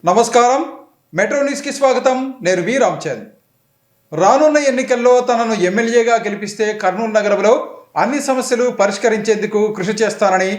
నమస్కారం. మెట్రో న్యూస్కి స్వాగతం. నేను వి రామ్చంద్. రానున్న ఎన్నికల్లో తనను ఎమ్మెల్యేగా గెలిపిస్తే కర్నూలు నగరంలో అన్ని సమస్యలు పరిష్కరించేందుకు కృషి చేస్తానని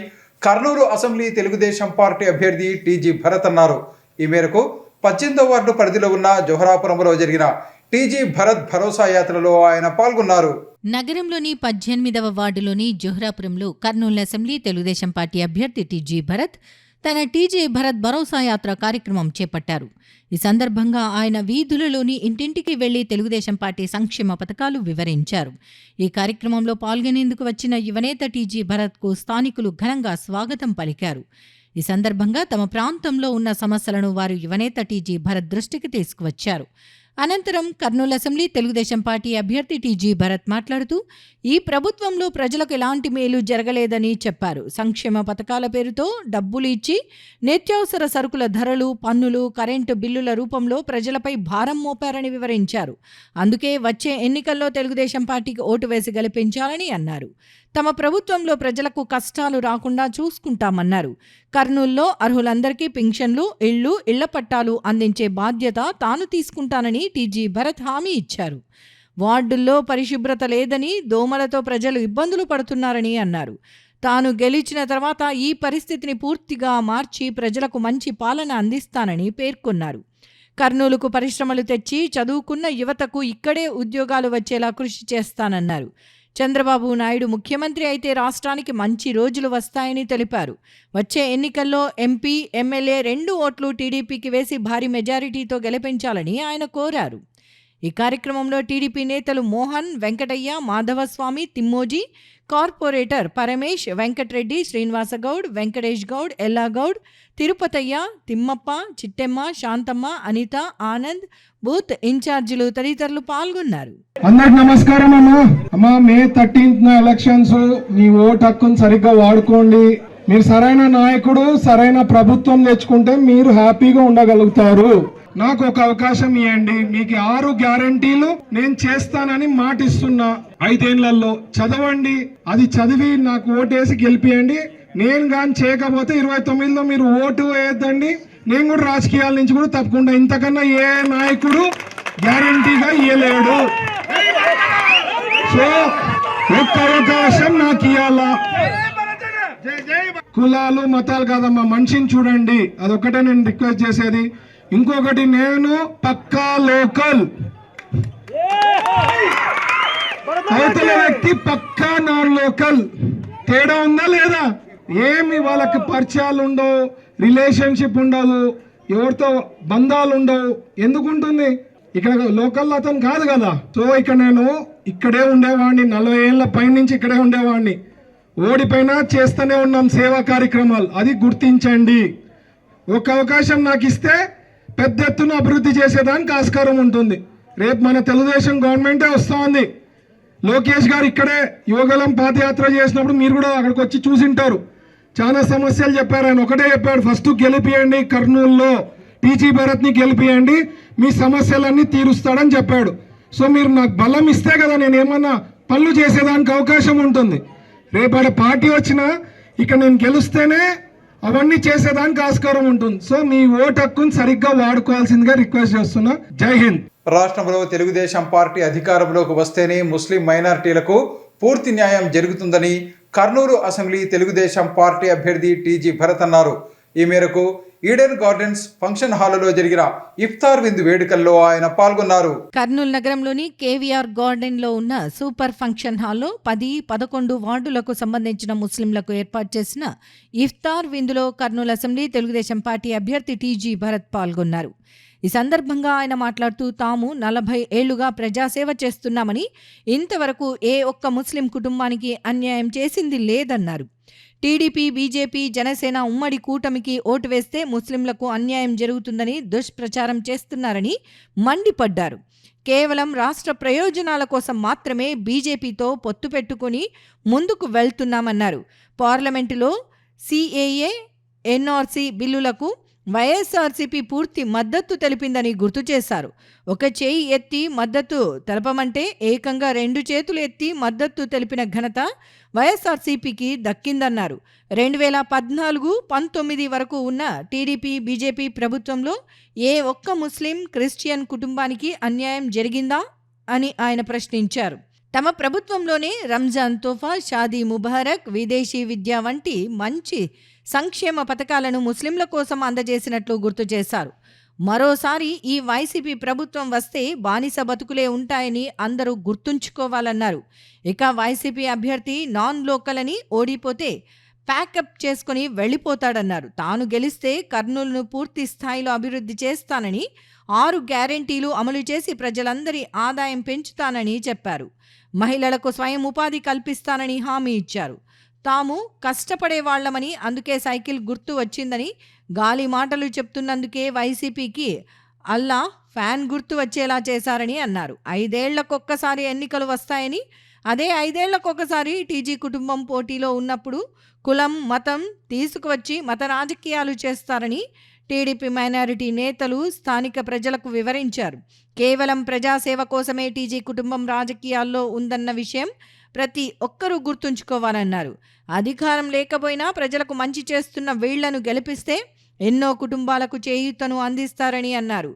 కర్నూలు అసెంబ్లీ తెలుగుదేశం పార్టీ అభ్యర్థి టీజీ భరత్ అన్నారు. ఈ మేరకు 18వ వార్డు పరిధిలో ఉన్న జోహరాపురంలో జరిగిన టీజీ భరత్ భరోసా యాత్రలో ఆయన పాల్గొన్నారు. నగరంలోని 18వ వార్డులోని జోహరాపురంలో కర్నూలు అసెంబ్లీ తెలుగుదేశం పార్టీ అభ్యర్థి టీజీ భరత్ తన టీజీ భరత్ భరోసా యాత్ర కార్యక్రమం చేపట్టారు. ఈ సందర్భంగా ఆయన వీధులలోని ఇంటింటికి వెళ్లి తెలుగుదేశం పార్టీ సంక్షేమ పథకాలు వివరించారు. ఈ కార్యక్రమంలో పాల్గొనేందుకు వచ్చిన యువనేత టీజీ భరత్కు స్థానికులు ఘనంగా స్వాగతం పలికారు. ఈ సందర్భంగా తమ ప్రాంతంలో ఉన్న సమస్యలను వారు యువనేత టీజీ భరత్ దృష్టికి తీసుకువచ్చారు. అనంతరం కర్నూలు అసెంబ్లీ తెలుగుదేశం పార్టీ అభ్యర్థి టీజీ భరత్ మాట్లాడుతూ ఈ ప్రభుత్వంలో ప్రజలకు ఎలాంటి మేలు జరగలేదని చెప్పారు. సంక్షేమ పథకాల పేరుతో డబ్బులు ఇచ్చి నిత్యావసర సరుకుల ధరలు, పన్నులు, కరెంటు బిల్లుల రూపంలో ప్రజలపై భారం మోపారని వివరించారు. అందుకే వచ్చే ఎన్నికల్లో తెలుగుదేశం పార్టీకి ఓటు వేసి గెలిపించాలని అన్నారు. తమ ప్రభుత్వంలో ప్రజలకు కష్టాలు రాకుండా చూసుకుంటామన్నారు. కర్నూలులో అర్హులందరికీ పింఛన్లు, ఇళ్ల పట్టాలు అందించే బాధ్యత తాను తీసుకుంటానని టీజీ భరత్ హామీ ఇచ్చారు. వార్డుల్లో పరిశుభ్రత లేదని, దోమలతో ప్రజలు ఇబ్బందులు పడుతున్నారని అన్నారు. తాను గెలిచిన తర్వాత ఈ పరిస్థితిని పూర్తిగా మార్చి ప్రజలకు మంచి పాలన అందిస్తానని పేర్కొన్నారు. కర్నూలుకు పరిశ్రమలు తెచ్చి చదువుకున్న యువతకు ఇక్కడే ఉద్యోగాలు వచ్చేలా కృషి చేస్తానన్నారు. చంద్రబాబు నాయుడు ముఖ్యమంత్రి అయితే రాష్ట్రానికి మంచి రోజులు వస్తాయని తెలిపారు. వచ్చే ఎన్నికల్లో ఎంపీ, ఎమ్మెల్యే 2 ఓట్లు టీడీపీకి వేసి భారీ మెజారిటీతో గెలిపించాలని ఆయన కోరారు. ఈ కార్యక్రమంలో టీడీపీ నేతలు మోహన్, వెంకటయ్య, మాధవస్వామి, తిమ్మోజీ, కార్పొరేటర్ పరమేష్, వెంకటరెడ్డి, శ్రీనివాసగౌడ్, వెంకటేష్ గౌడ్, ఎల్లాగౌడ్, తిరుపతయ్య, తిమ్మప్ప, చిట్టెమ్మ, శాంతమ్మ, అనిత, ఆనంద్, బూత్ ఇన్ఛార్జీలు తదితరులు పాల్గొన్నారు. అందరికి నమస్కారం అమ్మా. మే 13th ఎలక్షన్స్, మీ ఓటు హక్కును సరిగ్గా వాడుకోండి. మీరు సరైన నాయకుడు, సరైన ప్రభుత్వం తెచ్చుకుంటే మీరు హ్యాపీగా ఉండగలుగుతారు. నాకు ఒక అవకాశం ఇవ్వండి. మీకు 6 గ్యారంటీలు నేను చేస్తానని మాటిస్తున్నా. 5 ఏళ్లలో చదవండి, అది చదివి నాకు ఓటేసి గెలిపియండి. నేను కానీ చేయకపోతే 29లో మీరు ఓటు వేయద్దండి. నేను కూడా రాజకీయాల నుంచి కూడా తప్పకుండా. ఇంతకన్నా ఏ నాయకుడు గ్యారంటీగా ఇవ్వలేడు. సో ఒక్క అవకాశం నాకు ఇవ్వాలా. కులాలు, మతాలు కాదమ్మా, మనిషిని చూడండి. అదొక్కటే నేను రిక్వెస్ట్ చేసేది. ఇంకొకటి, నేను పక్కా లోకల్, అవతల వ్యక్తి పక్కా నాన్ లోకల్. తేడా ఉందా లేదా? ఏమి వాళ్ళకి పరిచయాలు ఉండవు, రిలేషన్షిప్ ఉండదు, ఎవరితో బంధాలు ఉండవు. ఎందుకు ఉంటుంది? ఇక్కడ లోకల్ అతను కాదు కదా. సో ఇక్కడ నేను ఇక్కడే ఉండేవాడిని, 40 ఏళ్ల పైనుంచి ఇక్కడే ఉండేవాడిని. ఓడిపోయినా చేస్తూనే ఉన్నాం సేవా కార్యక్రమాలు. అది గుర్తించండి. ఒక అవకాశం నాకు ఇస్తే పెద్ద ఎత్తున అభివృద్ధి చేసేదానికి ఆస్కారం ఉంటుంది. రేపు మన తెలుగుదేశం గవర్నమెంటే వస్తూ ఉంది. లోకేష్ గారు ఇక్కడే యువగలం పాదయాత్ర చేసినప్పుడు మీరు కూడా అక్కడికి వచ్చి చూసింటారు. చాలా సమస్యలు చెప్పారు. ఆయన ఒకటే చెప్పాడు, ఫస్ట్ గెలిపియండి, కర్నూలులో టీజీ భరత్ని గెలిపియండి, మీ సమస్యలన్నీ తీరుస్తాడని చెప్పాడు. సో మీరు నాకు బలం ఇస్తే కదా నేను ఏమన్నా పనులు చేసేదానికి అవకాశం ఉంటుంది. రేపు పార్టీ వచ్చినా ఇక్కడ నేను గెలుస్తేనే అవన్నీ చేసేదానికి ఆస్కారం ఉంటుంది. సో మీ ఓటు హక్కును సరిగ్గా వాడుకోవాల్సిందిగా రిక్వెస్ట్ చేస్తున్నా. జై హింద్. రాష్ట్రంలో తెలుగుదేశం పార్టీ అధికారంలోకి వస్తేనే ముస్లిం మైనారిటీలకు పూర్తి న్యాయం జరుగుతుందని కర్నూలు అసెంబ్లీ తెలుగుదేశం పార్టీ అభ్యర్థి టీజీ భరత్ అన్నారు. ఈ మేరకు ఈడెన్ గార్డెన్స్ ఫంక్షన్ హాలులో జరిగిన ఇఫ్తార్ విందు వేడుకల్లో ఆయన పాల్గొన్నారు. కర్నూలు నగరంలోని కేవీఆర్ గార్డెన్లో ఉన్న సూపర్ ఫంక్షన్ హాల్లో 10, 11 వార్డులకు సంబంధించిన ముస్లింలకు ఏర్పాటు చేసిన ఇఫ్తార్ విందులో కర్నూలు అసెంబ్లీ తెలుగుదేశం పార్టీ అభ్యర్థి టీజీ భరత్ పాల్గొన్నారు. ఈ సందర్భంగా ఆయన మాట్లాడుతూ తాము 40 ఏళ్లుగా ప్రజాసేవ చేస్తున్నామని, ఇంతవరకు ఏ ఒక్క ముస్లిం కుటుంబానికి అన్యాయం చేసింది లేదన్నారు. టీడీపీ, బీజేపీ, జనసేన ఉమ్మడి కూటమికి ఓటు వేస్తే ముస్లింలకు అన్యాయం జరుగుతుందని దుష్ప్రచారం చేస్తున్నారని మండిపడ్డారు. కేవలం రాష్ట్ర ప్రయోజనాల కోసం మాత్రమే బీజేపీతో పొత్తు పెట్టుకుని ముందుకు వెళ్తున్నామన్నారు. పార్లమెంటులో CAA, NRC బిల్లులకు వైఎస్ఆర్సీపీ పూర్తి మద్దతు తెలిపిందని గుర్తు చేశారు. ఒక చేయి ఎత్తి మద్దతు తెలపమంటే ఏకంగా 2 చేతులు ఎత్తి మద్దతు తెలిపిన ఘనత వైఎస్ఆర్సీపీకి దక్కిందన్నారు. 2014-19 వరకు ఉన్న టీడీపీ బీజేపీ ప్రభుత్వంలో ఏ ఒక్క ముస్లిం క్రిస్టియన్ కుటుంబానికి అన్యాయం జరిగిందా అని ఆయన ప్రశ్నించారు. తమ ప్రభుత్వంలోనే రంజాన్ తోఫా, షాదీ ముబారక్, విదేశీ విద్య వంటి మంచి సంక్షేమ పథకాలను ముస్లింల కోసం అందజేసినట్లు గుర్తు చేశారు. మరోసారి ఈ వైసీపీ ప్రభుత్వం వస్తే బానిస బతుకులే ఉంటాయని అందరూ గుర్తుంచుకోవాలన్నారు. ఇక వైసీపీ అభ్యర్థి నాన్ లోకల్ అని ఓడిపోతే ప్యాకప్ చేసుకుని వెళ్లిపోతాడన్నారు. తాను గెలిస్తే కర్నూలును పూర్తి స్థాయిలో అభివృద్ధి చేస్తానని, 6 గ్యారెంటీలు అమలు చేసి ప్రజలందరి ఆదాయం పెంచుతానని చెప్పారు. మహిళలకు స్వయం ఉపాధి కల్పిస్తానని హామీ ఇచ్చారు. తాము కష్టపడేవాళ్లమని, అందుకే సైకిల్ గుర్తు వచ్చిందని, గాలి మాటలు చెప్తున్నందుకే వైసీపీకి అల్లా ఫ్యాన్ గుర్తు వచ్చేలా చేశారని అన్నారు. 5 ఏళ్లకొక్కసారి ఎన్నికలు వస్తాయని, అదే 5 ఏళ్లకొకసారి టీజీ కుటుంబం పోటీలో ఉన్నప్పుడు కులం, మతం తీసుకువచ్చి మత రాజకీయాలు చేస్తారని టీడీపీ మైనారిటీ నేతలు స్థానిక ప్రజలకు వివరించారు. కేవలం ప్రజాసేవ కోసమే టీజీ కుటుంబం రాజకీయాల్లో ఉందన్న విషయం ప్రతి ఒక్కరూ గుర్తుంచుకోవాలన్నారు. అధికారం లేకపోయినా ప్రజలకు మంచి చేస్తున్న వీళ్లను గెలిపిస్తే ఎన్నో కుటుంబాలకు చేయూతను అందిస్తారని అన్నారు.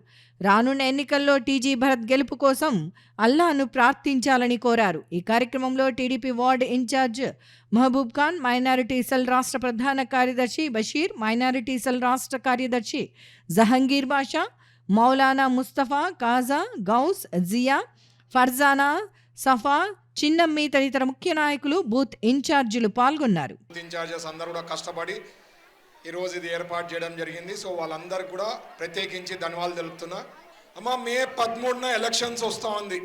రానున్న ఎన్నికల్లో టీజీ భరత్ గెలుపు కోసం అల్లాను ప్రార్థించాలని కోరారు. ఈ కార్యక్రమంలో TDP ward incharge Mahaboob Khan, minority cell రాష్ట్ర ప్రధాన కార్యదర్శి బషీర్, మైనారిటీ సెల్ రాష్ట్ర కార్యదర్శి జహంగీర్ బాషా, మౌలానా ముస్తఫా, కాజా, గౌస్, జియా, ఫర్జానా, సఫా, చిన్నమ్మి తదితర ముఖ్య నాయకులు, బూత్ ఇన్ఛార్జీలు పాల్గొన్నారు. ఇన్ఛార్జెస్ అందరూ కూడా కష్టపడి ఈరోజు ఇది ఏర్పాటు చేయడం జరిగింది. సో వాళ్ళందరికీ కూడా ప్రత్యేకించి ధన్యవాదాలు తెలుపుతున్నా. అమ్మ, మే 13న ఎలక్షన్స్ వస్తూ ఉంది.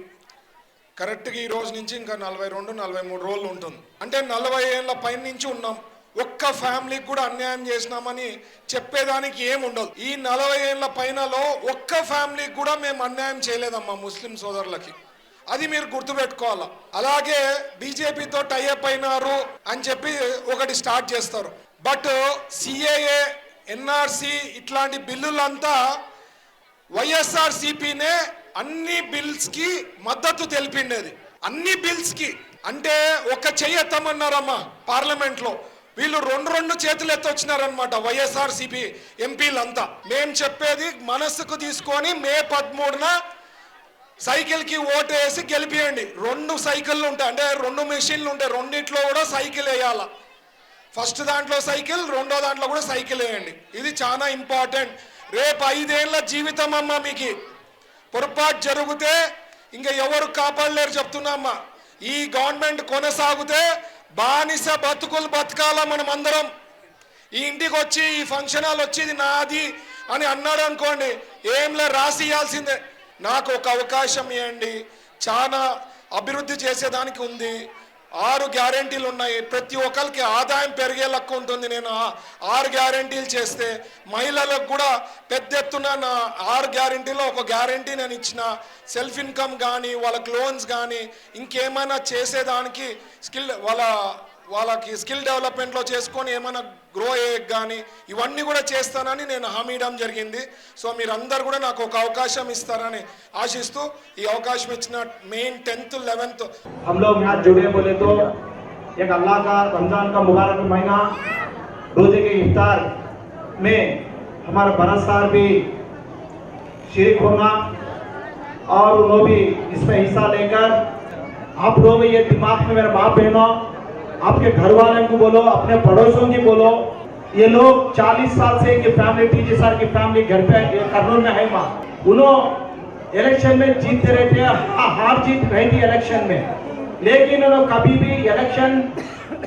కరెక్ట్గా ఈ రోజు నుంచి ఇంకా 42-43 రోజులు ఉంటుంది. అంటే 40 ఏళ్ళ పైన నుంచి ఉన్నాం. ఒక్క ఫ్యామిలీకి కూడా అన్యాయం చేసినామని చెప్పేదానికి ఏముండదు. ఈ 40 ఏళ్ళ పైనలో ఒక్క ఫ్యామిలీకి కూడా మేము అన్యాయం చేయలేదమ్మా ముస్లిం సోదరులకి. అది మీరు గుర్తుపెట్టుకోవాలా. అలాగే బీజేపీతో టైఅప్ అయినారు అని చెప్పి ఒకటి స్టార్ట్ చేస్తారు. బట్ సిఏఏ, ఎన్ఆర్సి ఇట్లాంటి బిల్లులంతా వైఎస్ఆర్సీపీనే అన్ని బిల్స్కి మద్దతు తెలిపిండేది. అన్ని బిల్స్కి అంటే ఒక చెయ్యి ఎత్తమన్నారమ్మా పార్లమెంట్లో. వీళ్ళు 2 చేతులు ఎత్తొచ్చినారనమాట వైఎస్ఆర్సీపీ ఎంపీలంతా. మేము చెప్పేది మనస్సుకు తీసుకొని మే 13న సైకిల్కి ఓటు వేసి గెలిపియండి. 2 సైకిళ్ళు ఉంటాయి, అంటే 2 మెషిన్లు ఉంటాయి. రెండిట్లో కూడా సైకిల్ వేయాల. ఫస్ట్ దాంట్లో సైకిల్, రెండో దాంట్లో కూడా సైకిల్ వేయండి. ఇది చాలా ఇంపార్టెంట్. రేపు 5 ఏళ్ళ జీవితం అమ్మా మీకు. పొరపాటు జరిగితే ఇంకా ఎవరు కాపాడలేరు చెప్తున్నామ్మా. ఈ గవర్నమెంట్ కొనసాగితే బానిస బతుకులు బతకాల మనం అందరం. ఈ ఇంటికి వచ్చి ఈ ఫంక్షన్ హాల్ వచ్చి ఇది నాది అని అన్నాడు అనుకోండి, ఏంలే రాసి ఇవ్వాల్సిందే. నాకు ఒక అవకాశం ఇవ్వండి, చాలా అభివృద్ధి చేసేదానికి ఉంది. 6 గ్యారెంటీలు ఉన్నాయి. ప్రతి ఒక్కరికి ఆదాయం పెరిగే లెక్క ఉంటుంది. నేను 6 గ్యారెంటీలు చేస్తే మహిళలకు కూడా పెద్ద ఎత్తున నా 6 గ్యారెంటీలో ఒక గ్యారెంటీ నేను ఇచ్చిన. సెల్ఫ్ ఇన్కమ్ కానీ, వాళ్ళకి లోన్స్ కానీ, ఇంకేమైనా చేసేదానికి వాళ్ళకి స్కిల్ డెవలప్మెంట్లో చేసుకొని ఏమైనా గ్రో అయ్యే కానీ ఇవన్నీ కూడా చేస్తానని నేను హామీ ఇవ్వడం జరిగింది. సో మీరందరూ కూడా నాకు ఒక అవకాశం ఇస్తారని ఆశిస్తూ ఈ అవకాశం ఇచ్చిన మెయిన్ 10th 11th हम लोग यहाँ जुड़े बोले तो एक अल्लाह का रमजान का मुबारक महीना, रोजे के इफ्तार में हमारा भरत साहब भी शरीक होना और उन्होंने भी इसमें हिस्सा लेकर आप लोग ये दिमाग में, मेरे बाप बहनों, आपके घर वालों को बोलो, अपने पड़ोसियों की बोलो, ये लोग 40 साल से की फैमिली, टीजी सर की फैमिली घर पे कर्नूल में है माँ. उन्होंने इलेक्शन में जीतते रहते हैं, हार जीत रहती इलेक्शन में, लेकिन उन्होंने कभी भी इलेक्शन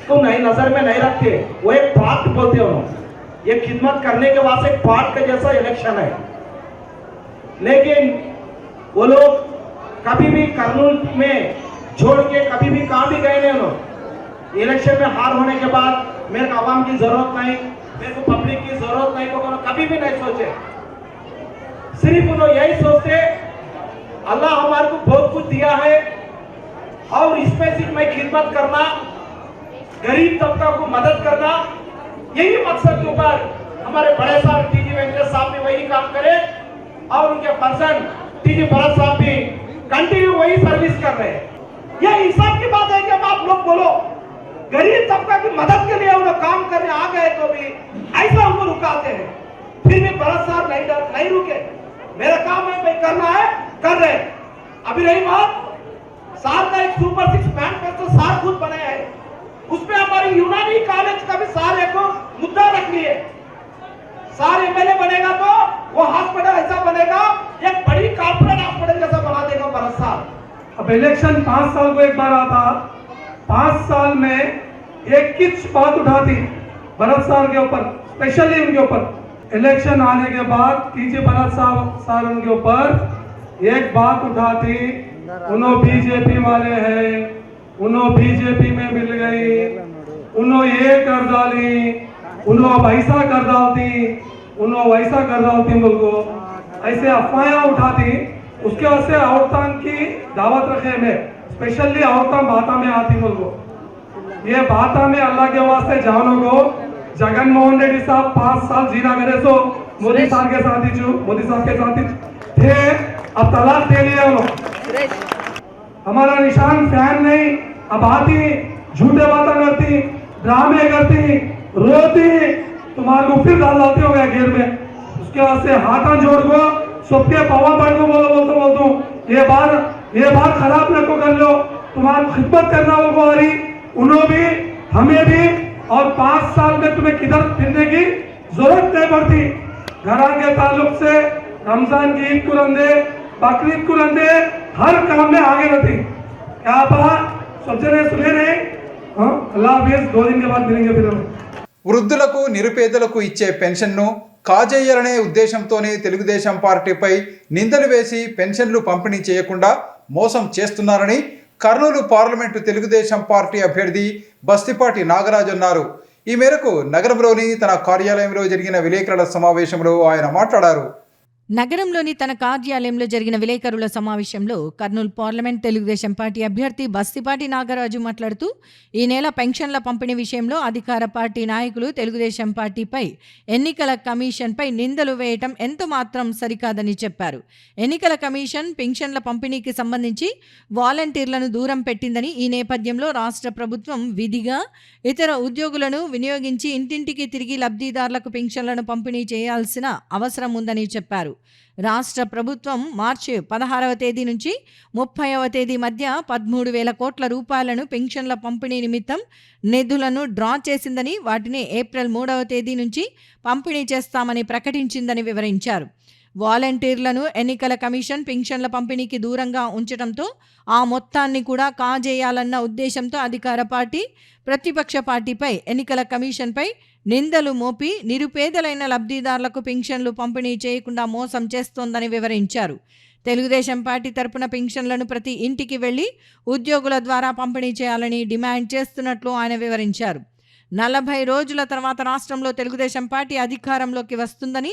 को नहीं नजर में नहीं रखते. वो एक पार्ट बोलते हैं, उन्होंने ये खिदमत करने के वास्ते एक पार्ट का जैसा इलेक्शन है. लेकिन वो लोग कभी भी कर्नूल में छोड़ के कभी भी कहाँ भी गए नहीं. उन्होंने इलेक्शन में हार होने के बाद मेरे को आवाम की जरूरत नहीं, मेरे को पब्लिक की जरूरत नहीं, तो कभी भी नहीं सोचे. सिर्फ उन्होंने यही सोचते अल्लाह हमारे को बहुत कुछ दिया है और इसमें सिर्फ मैं खिदमत करना, गरीब तबका को मदद करना, यही मकसद के ऊपर हम हमारे बड़े साहब टीजी वेंकटेश साहब भी वही काम करे और उनके पर्सन टीजी भरत साहब भी कंटिन्यू वही सर्विस कर रहे हैं। ये हिसाब की बात है कि अब आप लोग बोलो गरीब तबका की मदद के लिए वो लोग काम करने आ गए तो भी ऐसा उनको रुकाते हैं, फिर भी भरत साहब नहीं रुके। मेरा काम है भाई करना है कर रहे। अभी रही बात साल का एक सुपर 6 मैनिफेस्टो साल खुद बने हैं, उसमें हमारी यूनानी कॉलेज का भी साल एक मुद्दा रख लिए। साल एमएलए बनेगा तो वो हॉस्पिटल ऐसा बनेगा एक बड़ी कॉर्पोरेट हॉस्पिटल जैसा बना देगा भरत साहब। अब इलेक्शन 5 साल को एक बार आता, 5 साल में एक किच बात उठाती भरत साहब के ऊपर, स्पेशली उनके ऊपर। इलेक्शन आने के बाद टीजे भरत साहब उनके ऊपर एक बात उठाती, उन्होंने बीजेपी वाले हैं, उन्होंने बीजेपी में मिल गई, उन्होंने ये कर डाली, उन्होंने वैसा कर डालती, उन्होंने वैसा कर डालती, मुझको ऐसे अफवाहें उठाती। उसके वजह से औरतों की दावत रखे में, स्पेशली औरतें बाता में आती मुझको। ये बाता में अल्लाह के वास्ते जानो को जगन मोहन रेड्डी साहब 5 साल जीना करे सो मोदी साहब के साथ ही थे, अब तलाक दे दिया उन्होंने। हमारा निशान फैन नहीं, अब आती झूठे बातें करती, ड्रामे करती, रोती, तुम्हारे को फिर डाल डालते हो गया घेर में। उसके वास्ते हाथा जोड़ को सबके पावा पड़ को बोलता ये बार खराब न को कर लो, तुम्हारी खिदमत करना वो आ रही, उन्होंने भी हमें भी, और 5 साल में तुम्हें किधर फिरने की जरूरत नहीं पड़ती। घरान के ताल्लुक से रमजान की ईद को रंदे, बकरीद को रंदे, हर काम में आगे रहती। क्या बात सोचे रहे सुने रहे? हाँ, अल्लाह हाफिज़, 2 दिन के बाद मिलेंगे फिर हम। వృద్ధులకు నిరుపేదలకు ఇచ్చే పెన్షన్ను కాజేయాలనే ఉద్దేశంతోనే తెలుగుదేశం పార్టీపై నిందలు వేసి పెన్షన్లు పంపిణీ చేయకుండా మోసం చేస్తున్నారని కర్నూలు పార్లమెంటు తెలుగుదేశం పార్టీ అభ్యర్థి బస్తిపాటి నాగరాజు అన్నారు. ఈ మేరకు నగరంలోని తన కార్యాలయంలో జరిగిన విలేకరుల సమావేశంలో ఆయన మాట్లాడారు. నగరంలోని తన కార్యాలయంలో జరిగిన విలేకరుల సమావేశంలో కర్నూలు పార్లమెంట్ తెలుగుదేశం పార్టీ అభ్యర్థి బస్తిపాటి నాగరాజు మాట్లాడుతూ ఈ నెల పెన్షన్ల పంపిణీ విషయంలో అధికార పార్టీ నాయకులు తెలుగుదేశం పార్టీపై ఎన్నికల కమిషన్పై నిందలు వేయటం ఎంతమాత్రం సరికాదని చెప్పారు. ఎన్నికల కమిషన్ పెన్షన్ల పంపిణీకి సంబంధించి వాలంటీర్లను దూరం పెట్టిందని, ఈ నేపథ్యంలో రాష్ట్ర ప్రభుత్వం విధిగా ఇతర ఉద్యోగులను వినియోగించి ఇంటింటికి తిరిగి లబ్ధిదారులకు పెన్షన్లను పంపిణీ చేయాల్సిన అవసరం ఉందని చెప్పారు. రాష్ట్ర ప్రభుత్వం మార్చి 16వ తేదీ నుంచి 30వ తేదీ మధ్య 13,000 కోట్ల రూపాయలను పెన్షన్ల పంపిణీ నిమిత్తం నిధులను డ్రా చేసిందని, వాటిని ఏప్రిల్ 3వ తేదీ నుంచి పంపిణీ చేస్తామని ప్రకటించిందని వివరించారు. వాలంటీర్లను ఎన్నికల కమిషన్ పెన్షన్ల పంపిణీకి దూరంగా ఉంచడంతో ఆ మొత్తాన్ని కూడా కాజేయాలన్న ఉద్దేశంతో అధికార పార్టీ ప్రతిపక్ష పార్టీపై ఎన్నికల కమిషన్పై నిందలు మోపి నిరుపేదలైన లబ్ధిదారులకు పెన్షన్లు పంపిణీ చేయకుండా మోసం చేస్తోందని వివరించారు. తెలుగుదేశం పార్టీ తరపున పెన్షన్లను ప్రతి ఇంటికి వెళ్లి ఉద్యోగుల ద్వారా పంపిణీ చేయాలని డిమాండ్ చేస్తున్నట్లు ఆయన వివరించారు. 40 రోజుల తర్వాత రాష్ట్రంలో తెలుగుదేశం పార్టీ అధికారంలోకి వస్తుందని,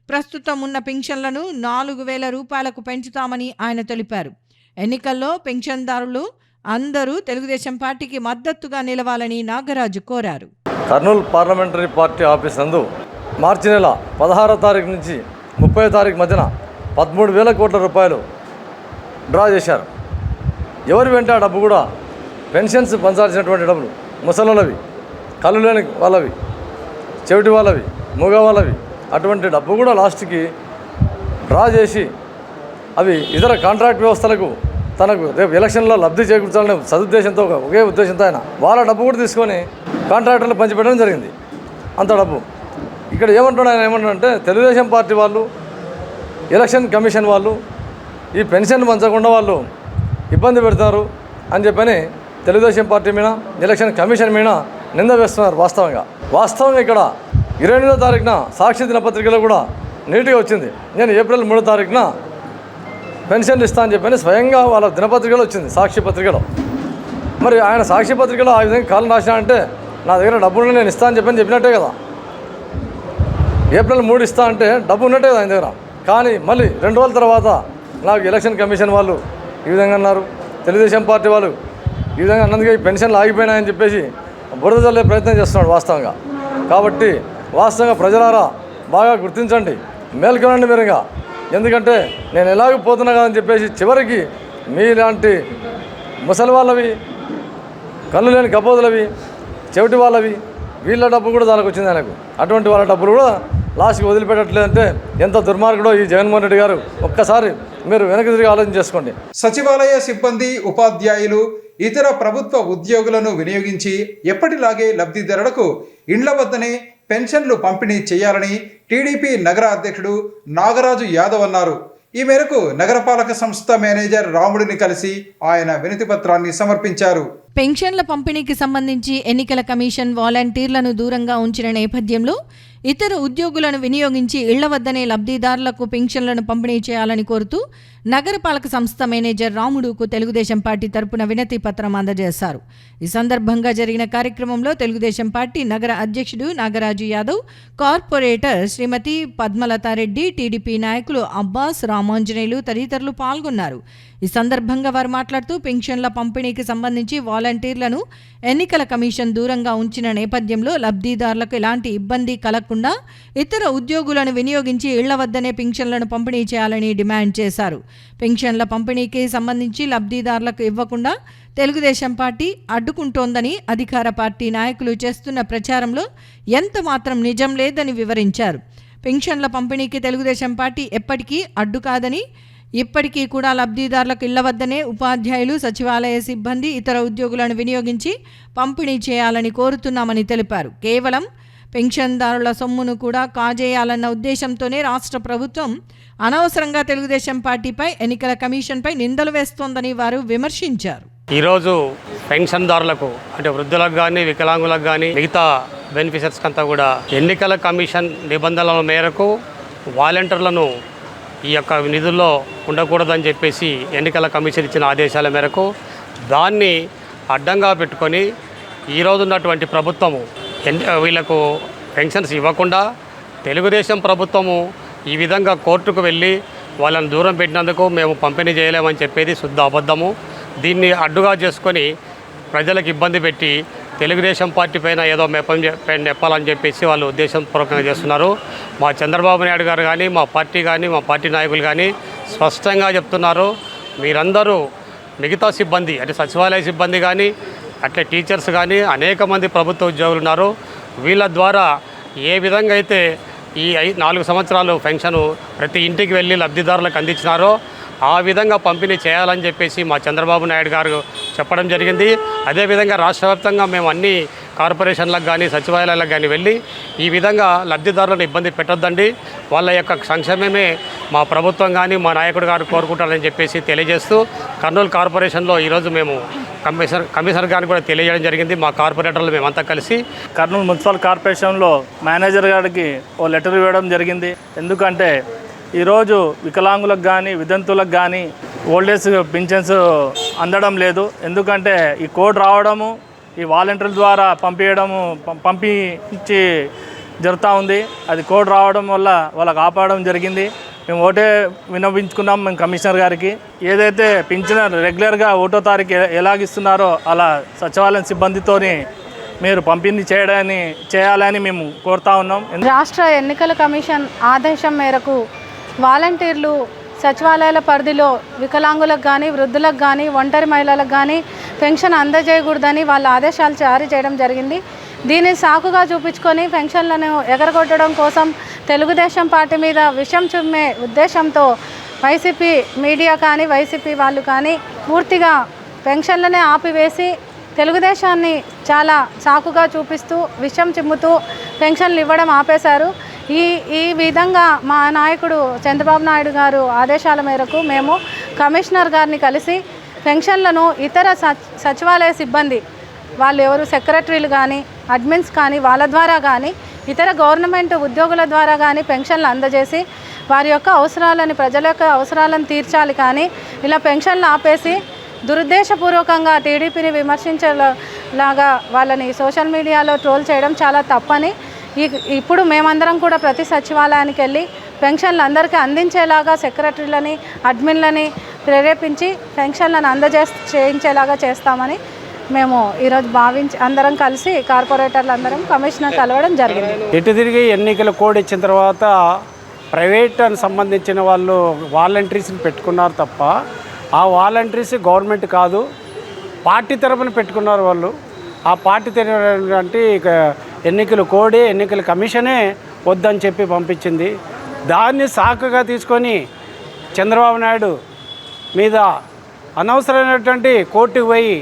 ప్రస్తుతం ఉన్న పెన్షన్లను 4,000 రూపాయలకు పెంచుతామని ఆయన తెలిపారు. ఎన్నికల్లో పెన్షన్దారులు అందరూ తెలుగుదేశం పార్టీకి మద్దతుగా నిలవాలని నాగరాజు కోరారు. కర్నూలు పార్లమెంటరీ పార్టీ ఆఫీస్ నందు మార్చి నెల 16వ తారీఖు నుంచి 30వ తారీఖు మధ్యన 13,000 కోట్ల రూపాయలు డ్రా చేశారు. ఎవరి వెంట ఆ డబ్బు కూడా పెన్షన్స్ పంచాల్సినటువంటి డబ్బులు, ముసలులవి, కళ్ళు లేని వాళ్ళవి, చెవిటి వాళ్ళవి, మూగ వాళ్ళవి, అటువంటి డబ్బు కూడా లాస్ట్కి డ్రా చేసి అవి ఇతర కాంట్రాక్ట్ వ్యవస్థలకు తనకు రేపు ఎలక్షన్లో లబ్ధి చేకూర్చాలనే సదుద్దేశంతో, ఒకే ఉద్దేశంతో ఆయన వాళ్ళ డబ్బు కూడా తీసుకొని కాంట్రాక్టర్లు పంచిపెట్టడం జరిగింది. అంత డబ్బు ఇక్కడ ఆయన ఏమంటాడంటే తెలుగుదేశం పార్టీ వాళ్ళు, ఎలక్షన్ కమిషన్ వాళ్ళు ఈ పెన్షన్ పంచకుండా వాళ్ళు ఇబ్బంది పెడతారు అని చెప్పని తెలుగుదేశం పార్టీ మీద, ఎలక్షన్ కమిషన్ మీద నింద వేస్తున్నారు. వాస్తవంగా ఇక్కడ 28వ తారీఖున సాక్షి దినపత్రికలో కూడా నీట్గా వచ్చింది. నేను ఏప్రిల్ 3వ తారీఖున పెన్షన్లు ఇస్తా అని చెప్పని స్వయంగా వాళ్ళ దినపత్రికలో వచ్చింది, సాక్షి పత్రికలో. మరి ఆయన సాక్షి పత్రికలో ఆ విధంగా కాలం రాసినా అంటే నా దగ్గర డబ్బులు నేను ఇస్తా అని చెప్పినట్టే కదా. ఏప్రిల్ 3 ఇస్తా అంటే డబ్బు ఉన్నట్టే కదా ఆయన దగ్గర. కానీ మళ్ళీ 2 రోజుల తర్వాత నాకు ఎలక్షన్ కమిషన్ వాళ్ళు ఈ విధంగా అన్నారు, తెలుగుదేశం పార్టీ వాళ్ళు ఈ విధంగా అన్నందుకే ఈ పెన్షన్లు ఆగిపోయినాయని చెప్పేసి బురద చల్లే ప్రయత్నం చేస్తున్నాడు వాస్తవంగా. కాబట్టి వాస్తవంగా ప్రజలారా బాగా గుర్తించండి, మేల్కొనండి మీరుగా. ఎందుకంటే నేను ఎలాగో పోతున్నా కదని చెప్పేసి చివరికి మీలాంటి ముసలి వాళ్ళవి, కళ్ళు లేని కపోదులవి, చెవిటి వాళ్ళవి, వీళ్ళ డబ్బు కూడా దానికి వచ్చింది ఆయనకు. అటువంటి వాళ్ళ డబ్బులు కూడా లాస్ట్కి వదిలిపెట్టట్లేదంటే ఎంత దుర్మార్గుడో ఈ జగన్మోహన్ రెడ్డి గారు. ఒక్కసారి మీరు వెనక్కి తిరిగి ఆలోచన చేసుకోండి. సచివాలయ సిబ్బంది, ఉపాధ్యాయులు, ఇతర ప్రభుత్వ ఉద్యోగులను వినియోగించి ఎప్పటిలాగే లబ్ధిదారులకు ఇండ్ల వద్దనే పెన్షన్లు పంపిణీ చేయాలని టీడీపీ నగర అధ్యక్షుడు నాగరాజు యాదవ్ అన్నారు. ఈ మేరకు నగరపాలక సంస్థ మేనేజర్ రాముడిని కలిసి ఆయన వినతి పత్రాన్ని సమర్పించారు. పెన్షన్ల పంపిణీకి సంబంధించి ఎన్నికల కమిషన్ వాలంటీర్లను దూరంగా ఉంచిన నేపథ్యంలో ఇతర ఉద్యోగులను వినియోగించి ఇళ్ల వద్దనే లబ్ధిదారులకు పెన్షన్లను పంపిణీ చేయాలని కోరుతూ నగరపాలక సంస్థ మేనేజర్ రాముడుకు తెలుగుదేశం పార్టీ తరపున వినతి పత్రం అందజేశారు. ఈ సందర్భంగా జరిగిన కార్యక్రమంలో తెలుగుదేశం పార్టీ నగర అధ్యక్షుడు నాగరాజు యాదవ్, కార్పొరేటర్ శ్రీమతి పద్మలతారెడ్డి, టీడీపీ నాయకులు అబ్బాస్, రామాంజనేయులు తదితరులు పాల్గొన్నారు. ఈ సందర్భంగా వారు మాట్లాడుతూ పెన్షన్ల పంపిణీకి సంబంధించి వాలంటీర్లను ఎన్నికల కమిషన్ దూరంగా ఉంచిన నేపథ్యంలో లబ్ధిదారులకు ఎలాంటి ఇబ్బంది కలగకుండా ఇతర ఉద్యోగులను వినియోగించి ఇళ్ల వద్దనే పెన్షన్లను పంపిణీ చేయాలని డిమాండ్ చేశారు. పెన్షన్ల పంపిణీకి సంబంధించి లబ్ధిదారులకు ఇవ్వకుండా తెలుగుదేశం పార్టీ అడ్డుకుంటోందని, అధికార పార్టీ నాయకులు చేస్తున్న ప్రచారంలో ఎంత మాత్రం నిజం లేదని వివరించారు. పెన్షన్ల పంపిణీకి తెలుగుదేశం పార్టీ ఎప్పటికీ అడ్డు కాదని, ఇప్పటికీ కూడా లబ్ధిదారులకు ఇళ్ల వద్దనే ఉపాధ్యాయులు, సచివాలయ సిబ్బంది, ఇతర ఉద్యోగులను వినియోగించి పంపిణీ చేయాలని కోరుతున్నామని తెలిపారు. కేవలం పెన్షన్దారుల సొమ్మును కూడా కాజేయాలన్న ఉద్దేశంతోనే రాష్ట్ర ప్రభుత్వం అనవసరంగా తెలుగుదేశం పార్టీపై, ఎన్నికల కమిషన్పై నిందలు వేస్తోందని వారు విమర్శించారు. ఈరోజు పెన్షన్దారులకు అంటే వృద్ధులకు కానీ, వికలాంగులకు కానీ, మిగతా బెనిఫిషరీస్కి అంతా కూడా ఎన్నికల కమిషన్ నిబంధనల మేరకు వాలంటీర్లను ఈ యొక్క నిధుల్లో ఉండకూడదని చెప్పేసి ఎన్నికల కమిషన్ ఇచ్చిన ఆదేశాల మేరకు దాన్ని అడ్డంగా పెట్టుకొని ఈరోజు ఉన్నటువంటి ప్రభుత్వము వీళ్లకు పెన్షన్స్ ఇవ్వకుండా తెలుగుదేశం ప్రభుత్వము ఈ విధంగా కోర్టుకు వెళ్ళి వాళ్ళని దూరం పెట్టినందుకు మేము పంపిణీ చేయలేమని చెప్పేది శుద్ధ అబద్ధము. దీన్ని అడ్డుగా చేసుకొని ప్రజలకు ఇబ్బంది పెట్టి తెలుగుదేశం పార్టీ పైన ఏదో నెప్పాలని చెప్పేసి వాళ్ళు ఉద్దేశపూర్వకంగా చేస్తున్నారు. మా చంద్రబాబు నాయుడు గారు కానీ, మా పార్టీ కానీ, మా పార్టీ నాయకులు కానీ స్పష్టంగా చెప్తున్నారు, మీరందరూ మిగతా సిబ్బంది అంటే సచివాలయ సిబ్బంది కానీ, అట్లే టీచర్స్ కానీ అనేక మంది ప్రభుత్వ ఉద్యోగులు ఉన్నారు. వీళ్ళ ద్వారా ఏ విధంగా అయితే ఈ 4 సంవత్సరాలు పెన్షన్ ప్రతి ఇంటికి వెళ్ళి లబ్ధిదారులకు అందించినారో ఆ విధంగా పంపిణీ చేయాలని చెప్పేసి మా చంద్రబాబు నాయుడు గారు చెప్పడం జరిగింది. అదేవిధంగా రాష్ట్ర వ్యాప్తంగా మేము అన్ని కార్పొరేషన్లకు కానీ, సచివాలయాలకు కానీ వెళ్ళి ఈ విధంగా లబ్ధిదారులను ఇబ్బంది పెట్టొద్దండి, వాళ్ళ యొక్క సంక్షేమమే మా ప్రభుత్వం కానీ, మా నాయకుడు గారు కోరుకుంటారని చెప్పేసి తెలియజేస్తూ కర్నూలు కార్పొరేషన్లో ఈరోజు మేము కమిషనర్ గారిని కూడా తెలియజేయడం జరిగింది. మా కార్పొరేటర్లు మేమంతా కలిసి కర్నూలు మున్సిపల్ కార్పొరేషన్లో మేనేజర్ గారికి ఓ లెటర్ ఇవ్వడం జరిగింది. ఎందుకంటే ఈరోజు వికలాంగులకు కానీ, వితంతులకు కానీ ఓల్డేజ్ పింఛన్స్ అందడం లేదు. ఎందుకంటే ఈ కోడ్ రావడము, ఈ వాలంటీర్ల ద్వారా పంపించి జరుగుతూ ఉంది. అది కోడ్ రావడం వల్ల వాళ్ళకి ఆపడం జరిగింది. మేము ఓటే విన్నవించుకున్నాం మేము కమిషనర్ గారికి. ఏదైతే పింఛన్ రెగ్యులర్గా 1వ తారీఖు ఎలాగిస్తున్నారో అలా సచివాలయం సిబ్బందితోని మీరు పంపిణీ చేయాలని మేము కోరుతా ఉన్నాం. రాష్ట్ర ఎన్నికల కమిషన్ ఆదేశం మేరకు వాలంటీర్లు సచివాలయాల పరిధిలో వికలాంగులకు కానీ, వృద్ధులకు కానీ, ఒంటరి మహిళలకు కానీ పెన్షన్ అందజేయకూడదని వాళ్ళ ఆదేశాలు జారీ చేయడం జరిగింది. దీన్ని సాకుగా చూపించుకొని పెన్షన్లను ఎగరగొట్టడం కోసం తెలుగుదేశం పార్టీ మీద విషం చిమ్మే ఉద్దేశంతో వైసీపీ మీడియా కానీ, వైసీపీ వాళ్ళు కానీ పూర్తిగా పెన్షన్లనే ఆపివేసి తెలుగుదేశాన్ని చాలా సాకుగా చూపిస్తూ విషం చిమ్ముతూ పెన్షన్లు ఇవ్వడం ఆపేశారు. ఈ విధంగా మా నాయకుడు చంద్రబాబు నాయుడు గారు ఆదేశాల మేరకు మేము కమిషనర్ గారిని కలిసి పెన్షన్లను ఇతర సచివాలయ సిబ్బంది వాళ్ళు ఎవరు సెక్రటరీలు కానీ, అడ్మిన్స్ కానీ వాళ్ళ ద్వారా కానీ, ఇతర గవర్నమెంట్ ఉద్యోగుల ద్వారా కానీ పెన్షన్లు అందజేసి వారి యొక్క అవసరాలని, ప్రజల యొక్క అవసరాలను తీర్చాలి. కానీ ఇలా పెన్షన్లు ఆపేసి దురుద్దేశపూర్వకంగా టీడీపీని విమర్శించేలాగా వాళ్ళని సోషల్ మీడియాలో ట్రోల్ చేయడం చాలా తప్పని, ఇప్పుడు మేమందరం కూడా ప్రతి సచివాలయానికి వెళ్ళి పెన్షన్లు అందరికీ అందించేలాగా సెక్రటరీలని, అడ్మిన్లని ప్రేరేపించి పెన్షన్లను చేయించేలాగా చేస్తామని మేము ఈరోజు భావించి అందరం కలిసి కార్పొరేటర్లు అందరం కమిషనర్ కలవడం జరిగింది. ఎటు తిరిగి ఎన్నికల కోడ్ ఇచ్చిన తర్వాత ప్రైవేట్ అని సంబంధించిన వాళ్ళు వాలంటీర్స్ని పెట్టుకున్నారు తప్ప ఆ వాలంటీర్స్ గవర్నమెంట్ కాదు, పార్టీ తరపున పెట్టుకున్నారు వాళ్ళు. ఆ పార్టీ తరపున అంటే ఇక ఎన్నికల కోడే ఎన్నికల కమిషనే వద్దని చెప్పి పంపించింది. దాన్ని సాకుగా తీసుకొని చంద్రబాబు నాయుడు మీద అనవసరమైనటువంటి కోర్టుకు పోయి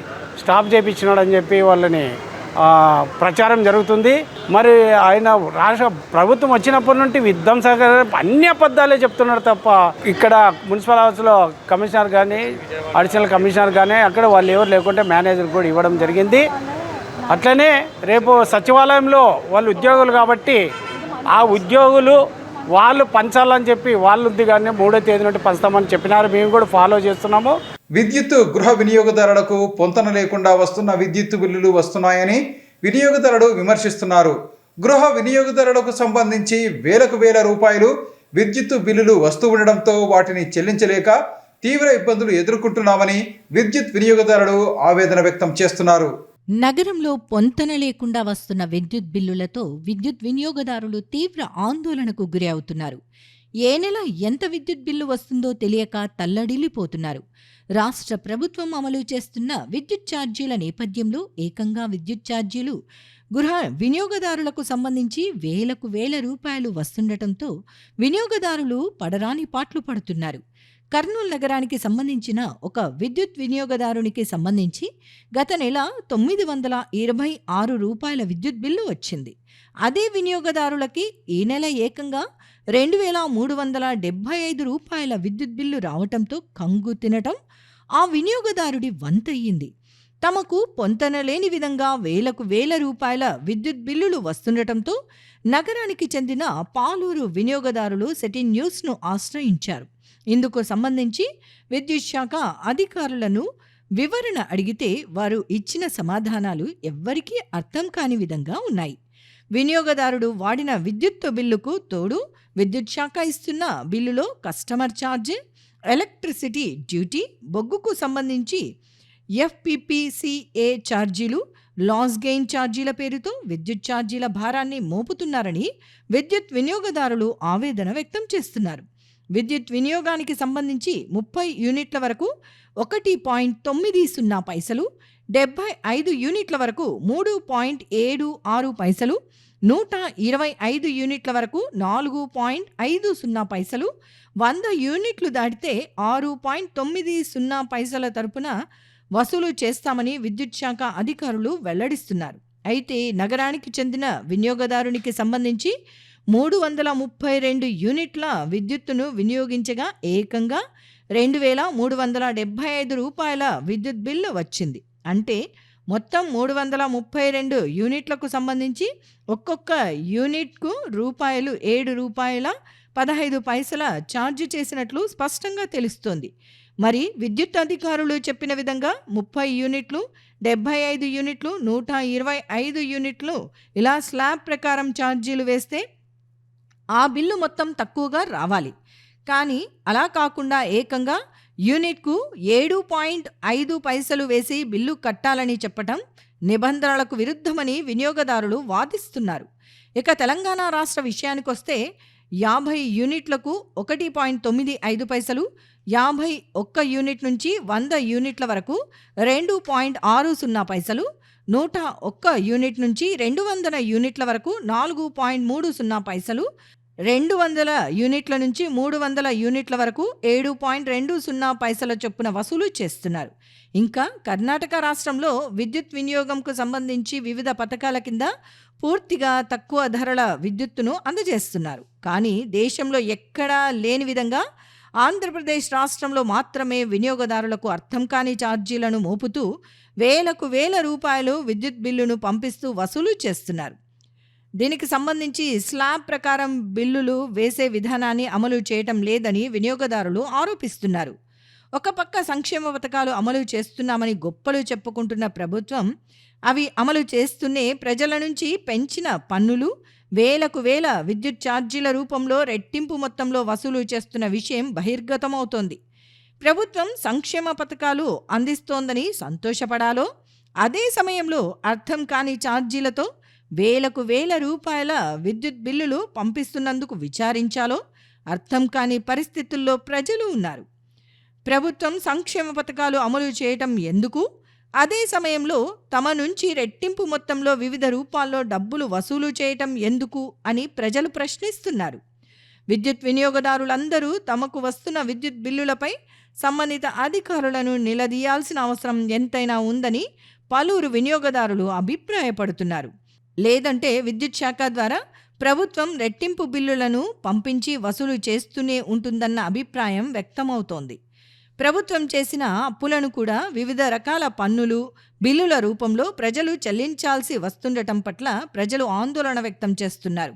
స్టాప్ చేయించినాడని చెప్పి వాళ్ళని ప్రచారం జరుగుతుంది. మరి ఆయన రాష్ట్ర ప్రభుత్వం వచ్చినప్పటి నుండి విధ్వంసక అన్ని అబద్ధాలే చెప్తున్నారు తప్ప ఇక్కడ మున్సిపల్ హౌస్లో కమిషనర్ కానీ అడిషనల్ కమిషనర్ కానీ అక్కడ వాళ్ళు ఎవరు లేకుంటే మేనేజర్ కూడా ఇవ్వడం జరిగింది. అట్లనే రేపు సచివాలయంలో వాళ్ళు ఉద్యోగులు కాబట్టి ఆ ఉద్యోగులు వాళ్ళు పంచాలని చెప్పి వాళ్ళుద్ది కానీ 3వ తేదీ నుండి పంచుతామని చెప్పినారు. మేము కూడా ఫాలో చేస్తున్నాము. విద్యుత్ గృహ వినియోగదారులకు పొంతన లేకుండా వస్తున్న విద్యుత్ బిల్లులు వస్తున్నాయని వినియోగదారులు విమర్శిస్తున్నారు. గృహ వినియోగదారులకు సంబంధించి వేలకు వేల రూపాయలు విద్యుత్ బిల్లులు వస్తూ ఉండడంతో వాటిని చెల్లించలేక తీవ్ర ఇబ్బందులు ఎదుర్కొంటున్నామని విద్యుత్ వినియోగదారులు ఆవేదన వ్యక్తం చేస్తున్నారు. నగరంలో పొంతన లేకుండా వస్తున్న విద్యుత్ బిల్లులతో విద్యుత్ వినియోగదారులు తీవ్ర ఆందోళనకు గురి అవుతున్నారు. ఏ నెల ఎంత విద్యుత్ బిల్లు వస్తుందో తెలియక తల్లడిల్లిపోతున్నారు. రాష్ట్ర ప్రభుత్వం అమలు చేస్తున్న విద్యుత్ ఛార్జీల నేపథ్యంలో ఏకంగా విద్యుత్ ఛార్జీలు గృహ వినియోగదారులకు సంబంధించి వేలకు వేల రూపాయలు వస్తుండటంతో వినియోగదారులు పడరాని పాట్లు పడుతున్నారు. కర్నూలు నగరానికి సంబంధించిన ఒక విద్యుత్ వినియోగదారునికి సంబంధించి గత నెల 926 రూపాయల విద్యుత్ బిల్లు వచ్చింది. అదే వినియోగదారులకి ఈ నెల ఏకంగా 2375 రూపాయల విద్యుత్ బిల్లు రావటంతో కంగు తినటం ఆ వినియోగదారుడి వంతయ్యింది. తమకు పొంతనలేని విధంగా వేలకు వేల రూపాయల విద్యుత్ బిల్లులు వస్తుండటంతో నగరానికి చెందిన పాలూరు వినియోగదారులు సెటిన్ న్యూస్ను ఆశ్రయించారు. ఇందుకు సంబంధించి విద్యుత్ శాఖ అధికారులను వివరణ అడిగితే వారు ఇచ్చిన సమాధానాలు ఎవ్వరికీ అర్థం కాని విధంగా ఉన్నాయి. వినియోగదారుడు వాడిన విద్యుత్ బిల్లుకు తోడు విద్యుత్ శాఖ ఇస్తున్న బిల్లులో కస్టమర్ ఛార్జ్, ఎలక్ట్రిసిటీ డ్యూటీ, బొగ్గుకు సంబంధించి FPPCA ఛార్జీలు, లాస్ గెయిన్ ఛార్జీల పేరుతో విద్యుత్ ఛార్జీల భారాన్ని మోపుతున్నారని విద్యుత్ వినియోగదారులు ఆవేదన వ్యక్తం చేస్తున్నారు. విద్యుత్ వినియోగానికి సంబంధించి 30 యూనిట్ల వరకు 1.90 పైసలు, 75 యూనిట్ల వరకు 3.76 పైసలు, 125 యూనిట్ల వరకు 4.50 పైసలు, 100 యూనిట్లు దాటితే 6.90 పైసల తరపున వసూలు చేస్తామని విద్యుత్ శాఖ అధికారులు వెల్లడిస్తున్నారు. అయితే నగరానికి చెందిన వినియోగదారునికి సంబంధించి 332 యూనిట్ల విద్యుత్తును వినియోగించగా ఏకంగా 2375 రూపాయల విద్యుత్ బిల్లు వచ్చింది. అంటే మొత్తం 332 యూనిట్లకు సంబంధించి ఒక్కొక్క యూనిట్కు ₹7.15 ఛార్జ్ చేసినట్లు స్పష్టంగా తెలుస్తోంది. మరి విద్యుత్ అధికారులు చెప్పిన విధంగా 30 యూనిట్లు, 75 యూనిట్లు, 125 యూనిట్లు ఇలా స్లాబ్ ప్రకారం ఛార్జీలు వేస్తే ఆ బిల్లు మొత్తం తక్కువగా రావాలి. కానీ అలా కాకుండా ఏకంగా యూనిట్కు 7.5 వేసి బిల్లు కట్టాలని చెప్పటం నిబంధనలకు విరుద్ధమని వినియోగదారులు వాదిస్తున్నారు. ఇక తెలంగాణ రాష్ట్ర విషయానికొస్తే 50 యూనిట్లకు 1.95 పైసలు, 51 యూనిట్ నుంచి 100 యూనిట్ల వరకు 2.60 పైసలు, 101 యూనిట్ నుంచి 200 యూనిట్ల వరకు 4.30 పైసలు, 200 యూనిట్ల నుంచి 300 యూనిట్ల వరకు 7.20 పైసల చొప్పున వసూలు చేస్తున్నారు. ఇంకా కర్ణాటక రాష్ట్రంలో విద్యుత్ వినియోగంకు సంబంధించి వివిధ పథకాల కింద పూర్తిగా తక్కువ ధరల విద్యుత్తును అందజేస్తున్నారు. కానీ దేశంలో ఎక్కడా లేని విధంగా ఆంధ్రప్రదేశ్ రాష్ట్రంలో మాత్రమే వినియోగదారులకు అర్థం కాని ఛార్జీలను మోపుతూ వేలకు వేల రూపాయలు విద్యుత్ బిల్లును పంపిస్తూ వసూలు చేస్తున్నారు. దీనికి సంబంధించి స్లాబ్ ప్రకారం బిల్లులు వేసే విధానాన్ని అమలు చేయటం లేదని వినియోగదారులు ఆరోపిస్తున్నారు. ఒక పక్క సంక్షేమ పథకాలు అమలు చేస్తున్నామని గొప్పలు చెప్పుకుంటున్న ప్రభుత్వం అవి అమలు చేస్తూనే ప్రజల నుంచి పెంచిన పన్నులు వేలకు వేల విద్యుత్ ఛార్జీల రూపంలో రెట్టింపు మొత్తంలో వసూలు చేస్తున్న విషయం బహిర్గతమవుతోంది. ప్రభుత్వం సంక్షేమ పథకాలు అందిస్తోందని సంతోషపడాలో అదే సమయంలో అర్థం కాని ఛార్జీలతో వేలకు వేల రూపాయల విద్యుత్ బిల్లులు పంపిస్తున్నందుకు విచారించాలో అర్థం కాని పరిస్థితుల్లో ప్రజలు ఉన్నారు. ప్రభుత్వం సంక్షేమ పథకాలు అమలు చేయటం ఎందుకు, అదే సమయంలో తమ నుంచి రెట్టింపు మొత్తంలో వివిధ రూపాల్లో డబ్బులు వసూలు చేయటం ఎందుకు అని ప్రజలు ప్రశ్నిస్తున్నారు. విద్యుత్ వినియోగదారులందరూ తమకు వస్తున్న విద్యుత్ బిల్లులపై సంబంధిత అధికారులను నిలదీయాల్సిన అవసరం ఎంతైనా ఉందని పలువురు వినియోగదారులు అభిప్రాయపడుతున్నారు. లేదంటే విద్యుత్ శాఖ ద్వారా ప్రభుత్వం రెట్టింపు బిల్లులను పంపించి వసూలు చేస్తూనే ఉంటుందన్న అభిప్రాయం వ్యక్తమవుతోంది. ప్రభుత్వం చేసిన అప్పులను కూడా వివిధ రకాల పన్నులు, బిల్లుల రూపంలో ప్రజలు చెల్లించాల్సి వస్తుండటం పట్ల ప్రజలు ఆందోళన వ్యక్తం చేస్తున్నారు.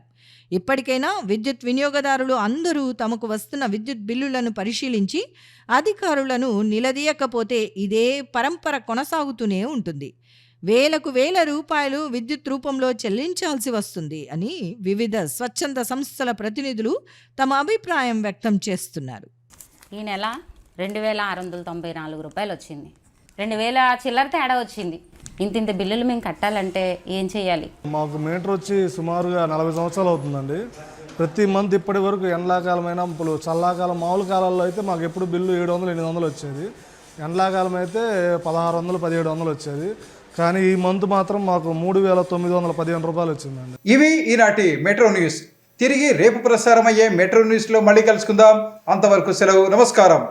ఇప్పటికైనా విద్యుత్ వినియోగదారులు అందరూ తమకు వస్తున్న విద్యుత్ బిల్లులను పరిశీలించి అధికారులను నిలదీయకపోతే ఇదే పరంపర కొనసాగుతూనే ఉంటుంది. వేలకు వేల రూపాయలు విద్యుత్ రూపంలో చెల్లించాల్సి వస్తుంది అని వివిధ స్వచ్ఛంద సంస్థల ప్రతినిధులు తమ అభిప్రాయం వ్యక్తం చేస్తున్నారు. ఈ నెల 2,694 రూపాయలు వచ్చింది. 2,000 చిల్లర తేడా వచ్చింది. ఇంత బిల్లులు మేము కట్టాలంటే ఏం చేయాలి? మాకు మీటర్ వచ్చి సుమారుగా 40 సంవత్సరాలు అవుతుందండి. ప్రతి మంత్ ఇప్పటి వరకు ఎండాకాలమైన ఇప్పుడు చల్లాకాలం మామూలు కాలాల్లో అయితే మాకు ఎప్పుడు బిల్లు 700-800 వచ్చేది. ఎండాకాలం అయితే 1,600-1,700 వచ్చేది. కానీ ఈ మంత్ మాత్రం మాకు 3,915 రూపాయలు వచ్చిందండి. ఇవి ఈనాటి మెట్రో న్యూస్. తిరిగి రేపు ప్రసారమయ్యే మెట్రో న్యూస్లో మళ్ళీ కలుసుకుందాం. అంతవరకు సెలవు. నమస్కారం.